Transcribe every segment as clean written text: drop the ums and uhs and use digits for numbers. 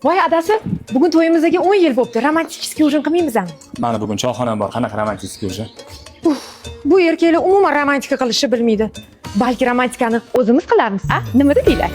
Voy adasi, bugun to'yimizga 10 yil bo'libdi. Romantik ujin qilmaymizmi? Mana bugun choyxonam bor. Qanaqa romantik ujin? Bu erkaklar umuman romantika qilishni bilmaydi. Balki romantikani o'zimiz qilamiz, a? Nima deylar?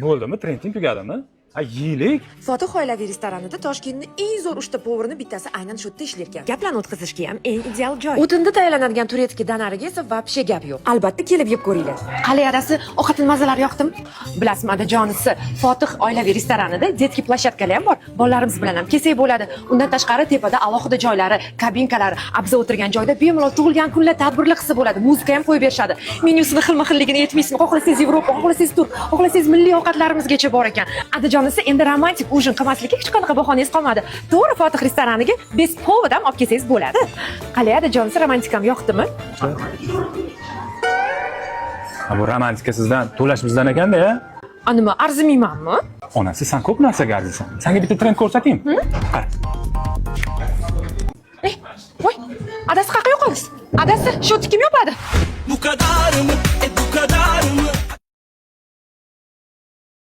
Bo'ldimi? Trending tugadimi? Ha, yeylik. Fotih oilaviy restoranida Toshkentning eng zo'r 3 ta povarining bittasi aynan shu yerda ishlar ekan. Gaplarni o'tkazishga ham eng ideal joy. O'tinda tayyorlanadigan turetki danariga esa vobshe gap yo'q. Albatta kelib yeb ko'ringlar. Qalay adasi, ovqatning mazalari yoqdimi? Bilasizmi, adajonisi, Fotih oilaviy restoranida detki plashatkalar ham bor. Bolalarimiz bilan ham kelsak bo'ladi. Undan tashqari tepada alohida joylari, kabinkalari, abza o'tirgan joyda bemalol tug'ilgan kunlar tadbirlar qilsa bo'ladi. Muzika ham qo'yib berishadi. Menyusini xilma-xilligini aytmaysizmi? Xohlasangiz Yevropa, xohlasangiz turk, xohlasangiz milliy ovqatlarimizgacha bor ekan. Adajonisi endi romantik ujin qilmaslikka hech qanaqa bahonangiz qolmadi. To'g'ri Fotih restoraniga bez povod ham olib kelsangiz bo'ladi. Qalay adajonisi, romantikam yoqdimi? Ha, bu romantika sizdan, to'lash bizdan ekanda-ya. Nima, arzimaymanmi? Onasi, sen ko'p narsaga arzisan. Senga bitta trend ko'rsataymi? Qara. Voy, adasi qayerga yo'qolasiz? Adasi, shu kim yopadi? Bu kadar mı? Bu kadar mı?